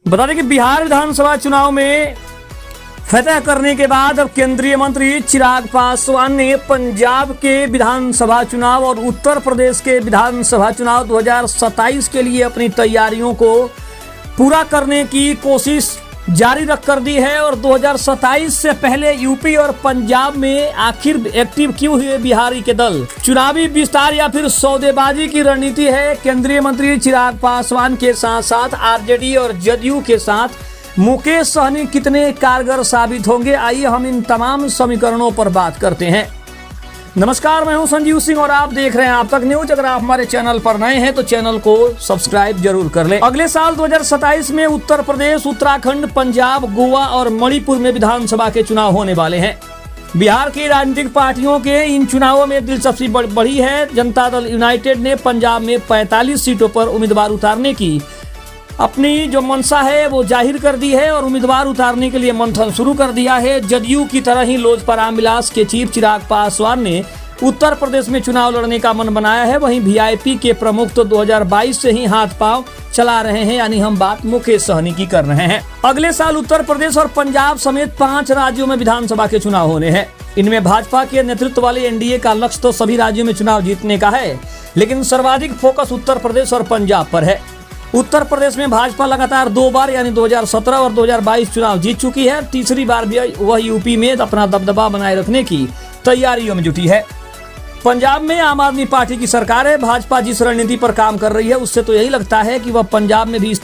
बता दें कि बिहार विधानसभा चुनाव में फतह करने के बाद अब केंद्रीय मंत्री चिराग पासवान ने पंजाब के विधानसभा चुनाव और उत्तर प्रदेश के विधानसभा चुनाव 2027 के लिए अपनी तैयारियों को पूरा करने की कोशिश जारी रख कर दी है। और 2027 से पहले यूपी और पंजाब में आखिर एक्टिव क्यों हुए बिहारी के दल, चुनावी विस्तार या फिर सौदेबाजी की रणनीति है। केंद्रीय मंत्री चिराग पासवान के साथ साथ आरजेडी और जदयू के साथ मुकेश सहनी कितने कारगर साबित होंगे, आइए हम इन तमाम समीकरणों पर बात करते हैं। नमस्कार, मैं हूं संजीव सिंह और आप देख रहे हैं आप तक न्यूज। अगर आप हमारे चैनल पर नए हैं तो चैनल को सब्सक्राइब जरूर कर लें। अगले साल 2027 में उत्तर प्रदेश, उत्तराखंड, पंजाब, गोवा और मणिपुर में विधानसभा के चुनाव होने वाले हैं। बिहार की राजनीतिक पार्टियों के इन चुनावों में दिलचस्पी बढ़ी है। जनता दल यूनाइटेड ने पंजाब में 45 सीटों पर उम्मीदवार उतारने की अपनी जो मंशा है वो जाहिर कर दी है और उम्मीदवार उतारने के लिए मंथन शुरू कर दिया है। जदयू की तरह ही लोजपा रामविलास के चीफ चिराग पासवान ने उत्तर प्रदेश में चुनाव लड़ने का मन बनाया है। वहीं वीआईपी के प्रमुख तो 2022 से ही हाथ पांव चला रहे हैं, यानी हम बात मुकेश सहनी की कर रहे हैं। अगले साल उत्तर प्रदेश और पंजाब समेत 5 राज्यों में विधानसभा के चुनाव होने हैं। इनमें भाजपा के नेतृत्व वाले एनडीए का लक्ष्य तो सभी राज्यों में चुनाव जीतने का है, लेकिन सर्वाधिक फोकस उत्तर प्रदेश और पंजाब पर है। उत्तर प्रदेश में भाजपा लगातार 2 बार यानी 2017 और 2022 चुनाव जीत चुकी है। तीसरी बार भी वह यूपी में अपना दबदबा बनाए रखने की तैयारियों में जुटी है। पंजाब में आम आदमी पार्टी की सरकार है। भाजपा जिस रणनीति पर काम कर रही है उससे तो यही लगता है कि वह पंजाब में भी इस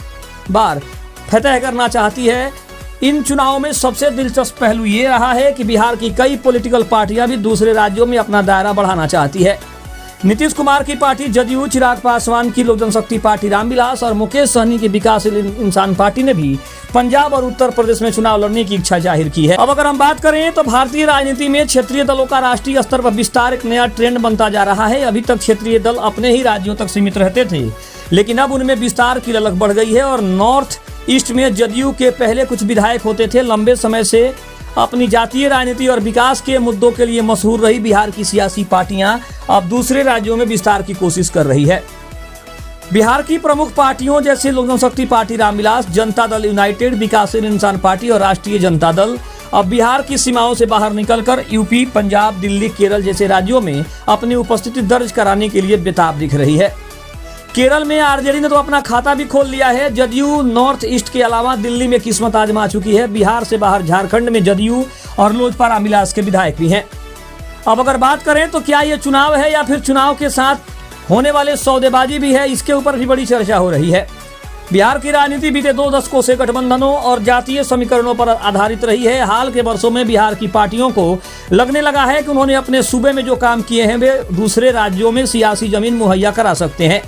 बार फतह करना चाहती है। इन चुनावों में सबसे दिलचस्प पहलू ये रहा है कि बिहार की कई पॉलिटिकल पार्टियां भी दूसरे राज्यों में अपना दायरा बढ़ाना चाहती है। नीतीश कुमार की पार्टी जदयू, चिराग पासवान की लोक जनशक्ति पार्टी रामविलास और मुकेश सहनी की विकासशील इंसान पार्टी ने भी पंजाब और उत्तर प्रदेश में चुनाव लड़ने की इच्छा जाहिर की है। अब अगर हम बात करें तो भारतीय राजनीति में क्षेत्रीय दलों का राष्ट्रीय स्तर पर विस्तार एक नया ट्रेंड बनता जा रहा है। अभी तक क्षेत्रीय दल अपने ही राज्यों तक सीमित रहते थे, लेकिन अब उनमें विस्तार की ललक बढ़ गई है। और नॉर्थ ईस्ट में जदयू के पहले कुछ विधायक होते थे। लंबे समय से अपनी जातीय राजनीति और विकास के मुद्दों के लिए मशहूर रही बिहार की सियासी पार्टियां अब दूसरे राज्यों में विस्तार की कोशिश कर रही है। बिहार की प्रमुख पार्टियों जैसे लोक जनशक्ति पार्टी रामविलास, जनता दल यूनाइटेड, विकासशील इंसान पार्टी और राष्ट्रीय जनता दल अब बिहार की सीमाओं से बाहर निकलकर यूपी, पंजाब, दिल्ली, केरल जैसे राज्यों में अपनी उपस्थिति दर्ज कराने के लिए बेताब दिख रही है। केरल में आरजेडी ने तो अपना खाता भी खोल लिया है। जदयू नॉर्थ ईस्ट के अलावा दिल्ली में किस्मत आजमा चुकी है। बिहार से बाहर झारखंड में जदयू और लोजपा रामविलास के विधायक भी हैं। अब अगर बात करें तो क्या ये चुनाव है या फिर चुनाव के साथ होने वाले सौदेबाजी भी है, इसके ऊपर भी बड़ी चर्चा हो रही है। बिहार की राजनीति बीते 2 दशकों से गठबंधनों और जातीय समीकरणों पर आधारित रही है। हाल के वर्षों में बिहार की पार्टियों को लगने लगा है कि उन्होंने अपने सूबे में जो काम किए हैं वे दूसरे राज्यों में सियासी जमीन मुहैया करा सकते हैं।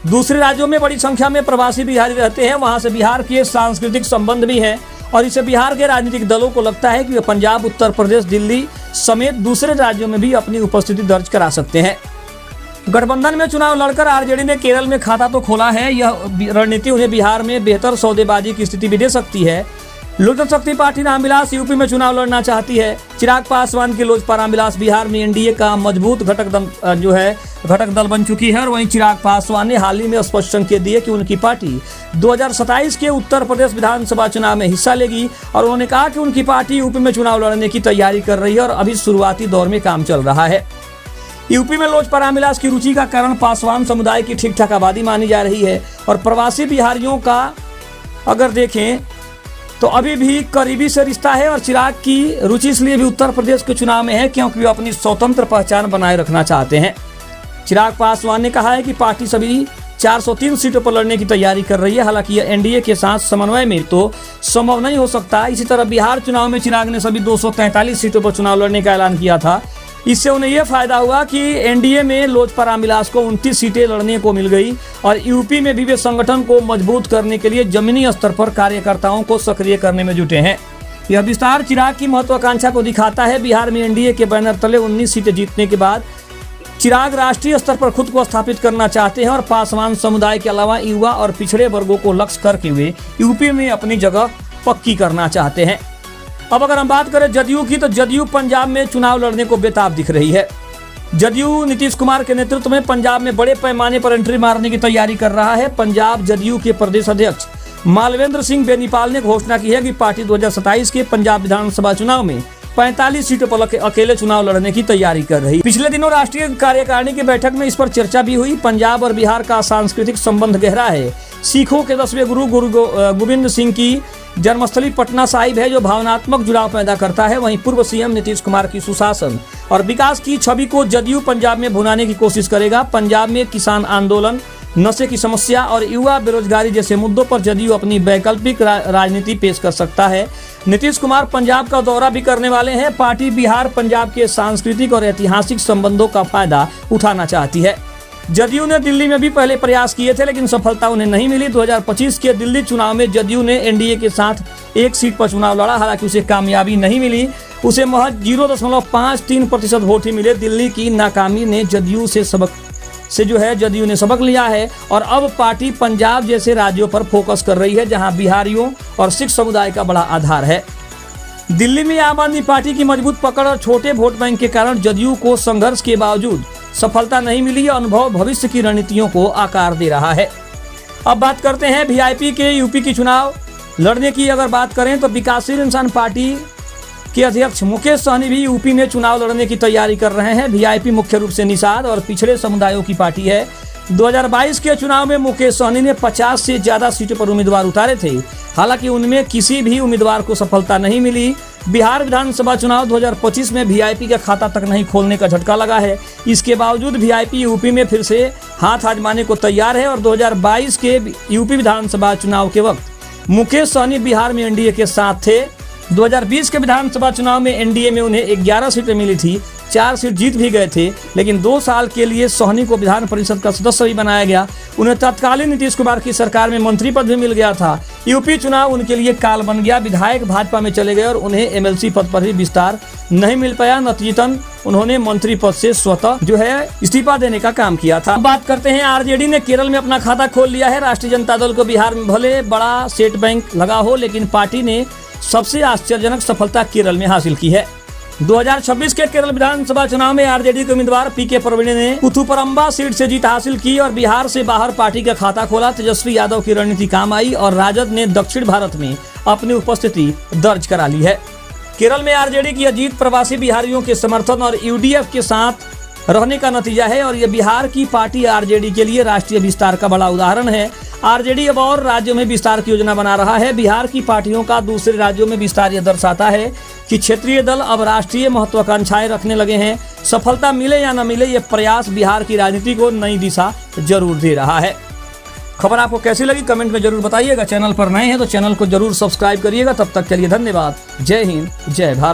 दूसरे राज्यों में बड़ी संख्या में प्रवासी बिहारी रहते हैं, वहां से बिहार के सांस्कृतिक संबंध भी हैं और इससे बिहार के राजनीतिक दलों को लगता है कि वे पंजाब, उत्तर प्रदेश, दिल्ली समेत दूसरे राज्यों में भी अपनी उपस्थिति दर्ज करा सकते हैं। गठबंधन में चुनाव लड़कर आरजेडी ने केरल में खाता तो खोला है। यह रणनीति उन्हें बिहार में बेहतर सौदेबाजी की स्थिति भी दे सकती है। लोक जनशक्ति पार्टी रामविलास यूपी में चुनाव लड़ना चाहती है। चिराग पासवान की लोजपा रामविलास बिहार में एनडीए का मजबूत घटक दल बन चुकी है। और वहीं चिराग पासवान ने हाल ही में स्पष्ट संकेत दिए कि उनकी पार्टी 2027 के उत्तर प्रदेश विधानसभा चुनाव में हिस्सा लेगी और उन्होंने कहा कि उनकी पार्टी यूपी में चुनाव लड़ने की तैयारी कर रही है और अभी शुरुआती दौर में काम चल रहा है। यूपी में लोजपा रामविलास की रुचि का कारण पासवान समुदाय की ठीक ठाक आबादी मानी जा रही है और प्रवासी बिहारियों का अगर देखें तो अभी भी करीबी से रिश्ता है। और चिराग की रुचि इसलिए भी उत्तर प्रदेश के चुनाव में है क्योंकि वे अपनी स्वतंत्र पहचान बनाए रखना चाहते हैं। चिराग पासवान ने कहा है कि पार्टी सभी 403 सीटों पर लड़ने की तैयारी कर रही है। हालांकि यह एनडीए के साथ समन्वय में तो संभव नहीं हो सकता। इसी तरह बिहार चुनाव में चिराग ने सभी 243 सीटों पर चुनाव लड़ने का ऐलान किया था। इससे उन्हें यह फायदा हुआ कि एनडीए में लोजपा रामविलास को 29 सीटें लड़ने को मिल गई और यूपी में भी वे संगठन को मजबूत करने के लिए जमीनी स्तर पर कार्यकर्ताओं को सक्रिय करने में जुटे हैं। यह विस्तार चिराग की महत्वाकांक्षा को दिखाता है। बिहार में एनडीए के बैनर तले 19 सीटें जीतने के बाद चिराग राष्ट्रीय स्तर पर खुद को स्थापित करना चाहते हैं और पासवान समुदाय के अलावा युवा और पिछड़े वर्गों को लक्ष्य करके वे यूपी में अपनी जगह पक्की करना चाहते हैं। अब अगर हम बात करें जदयू की तो जदयू पंजाब में चुनाव लड़ने को बेताब दिख रही है। जदयू नीतीश कुमार के नेतृत्व में पंजाब में बड़े पैमाने पर एंट्री मारने की तैयारी कर रहा है। पंजाब जदयू के प्रदेश अध्यक्ष मालवेंद्र सिंह बेनीपाल ने घोषणा की है कि पार्टी 2027 के पंजाब विधानसभा चुनाव में 45 सीटों पर अकेले चुनाव लड़ने की तैयारी कर रही। पिछले दिनों राष्ट्रीय कार्यकारिणी की बैठक में इस पर चर्चा भी हुई। पंजाब और बिहार का सांस्कृतिक संबंध गहरा है। सिखों के 10वें गुरु गोविंद सिंह की जन्मस्थली पटना साहिब है, जो भावनात्मक जुड़ाव पैदा करता है। वहीं पूर्व सीएम नीतीश कुमार की सुशासन और विकास की छवि को जदयू पंजाब में भुनाने की कोशिश करेगा। पंजाब में किसान आंदोलन, नशे की समस्या और युवा बेरोजगारी जैसे मुद्दों पर जदयू अपनी वैकल्पिक राजनीति पेश कर सकता है। नीतीश कुमार पंजाब का दौरा भी करने वाले हैं। पार्टी बिहार पंजाब के सांस्कृतिक और ऐतिहासिक संबंधों का फायदा उठाना चाहती है। जदयू ने दिल्ली में भी पहले प्रयास किए थे, लेकिन सफलता उन्हें नहीं मिली। 2025 के दिल्ली चुनाव में जदयू ने एनडीए के साथ एक सीट पर चुनाव लड़ा, हालांकि उसे कामयाबी नहीं मिली। उसे महज 0.53% वोट ही मिले। दिल्ली की नाकामी ने जदयू ने सबक लिया है और अब पार्टी पंजाब जैसे राज्यों पर फोकस कर रही है, जहां बिहारियों और सिख समुदाय का बड़ा आधार है। दिल्ली में आम आदमी पार्टी की मजबूत पकड़ और छोटे वोट बैंक के कारण जदयू को संघर्ष के बावजूद सफलता नहीं मिली। अनुभव भविष्य की रणनीतियों को आकार दे रहा है। अब बात करते हैं वीआईपी के यूपी की चुनाव लड़ने की। अगर बात करें तो विकासशील इंसान पार्टी के अध्यक्ष मुकेश सहनी भी यूपी में चुनाव लड़ने की तैयारी कर रहे हैं। वीआईपी मुख्य रूप से निषाद और पिछड़े समुदायों की पार्टी है। 2022 के चुनाव में मुकेश सहनी ने 50 से ज्यादा सीटों पर उम्मीदवार उतारे थे, हालांकि उनमें किसी भी उम्मीदवार को सफलता नहीं मिली। बिहार विधानसभा चुनाव 2025 में वीआईपी का खाता तक नहीं खोलने का झटका लगा है। इसके बावजूद वीआईपी यूपी में फिर से हाथ आजमाने को तैयार है और 2022 के यूपी विधानसभा चुनाव के वक्त मुकेश सहनी बिहार में एनडीए के साथ थे। 2020 के विधानसभा चुनाव में एनडीए में उन्हें 11 सीटें मिली थी, 4 सीट जीत भी गए थे, लेकिन 2 साल के लिए सहनी को विधान परिषद का सदस्य भी बनाया गया। उन्हें तत्कालीन नीतीश कुमार की सरकार में मंत्री पद भी मिल गया था। यूपी चुनाव उनके लिए काल बन गया। विधायक भाजपा में चले गए और उन्हें एमएलसी पद पर भी विस्तार नहीं मिल पाया। नतीजतन उन्होंने मंत्री पद से स्वतः इस्तीफा देने का काम किया था। बात करते हैं आरजेडी ने केरल में अपना खाता खोल लिया है। राष्ट्रीय जनता दल को बिहार में भले बड़ा सेट बैंक लगा हो, लेकिन पार्टी ने सबसे आश्चर्यजनक सफलता केरल में हासिल की है। 2026 के केरल विधानसभा चुनाव में आरजेडी के उम्मीदवार पीके प्रवीण ने पुथुपरम्बा सीट से जीत हासिल की और बिहार से बाहर पार्टी का खाता खोला। तेजस्वी यादव की रणनीति काम आई और राजद ने दक्षिण भारत में अपनी उपस्थिति दर्ज करा ली है। केरल में आरजेडी की जीत प्रवासी बिहारियों के समर्थन और यूडीएफ के साथ रहने का नतीजा है और ये बिहार की पार्टी आरजेडी के लिए राष्ट्रीय विस्तार का बड़ा उदाहरण है। आरजेडी अब और राज्यों में विस्तार की योजना बना रहा है। बिहार की पार्टियों का दूसरे राज्यों में विस्तार यह दर्शाता है कि क्षेत्रीय दल अब राष्ट्रीय महत्वाकांक्षाएं रखने लगे हैं। सफलता मिले या न मिले, ये प्रयास बिहार की राजनीति को नई दिशा जरूर दे रहा है। खबर आपको कैसी लगी कमेंट में जरूर बताइएगा। चैनल पर नए हैं तो चैनल को जरूर सब्सक्राइब करिएगा। तब तक के लिए धन्यवाद। जय हिंद, जय भारत।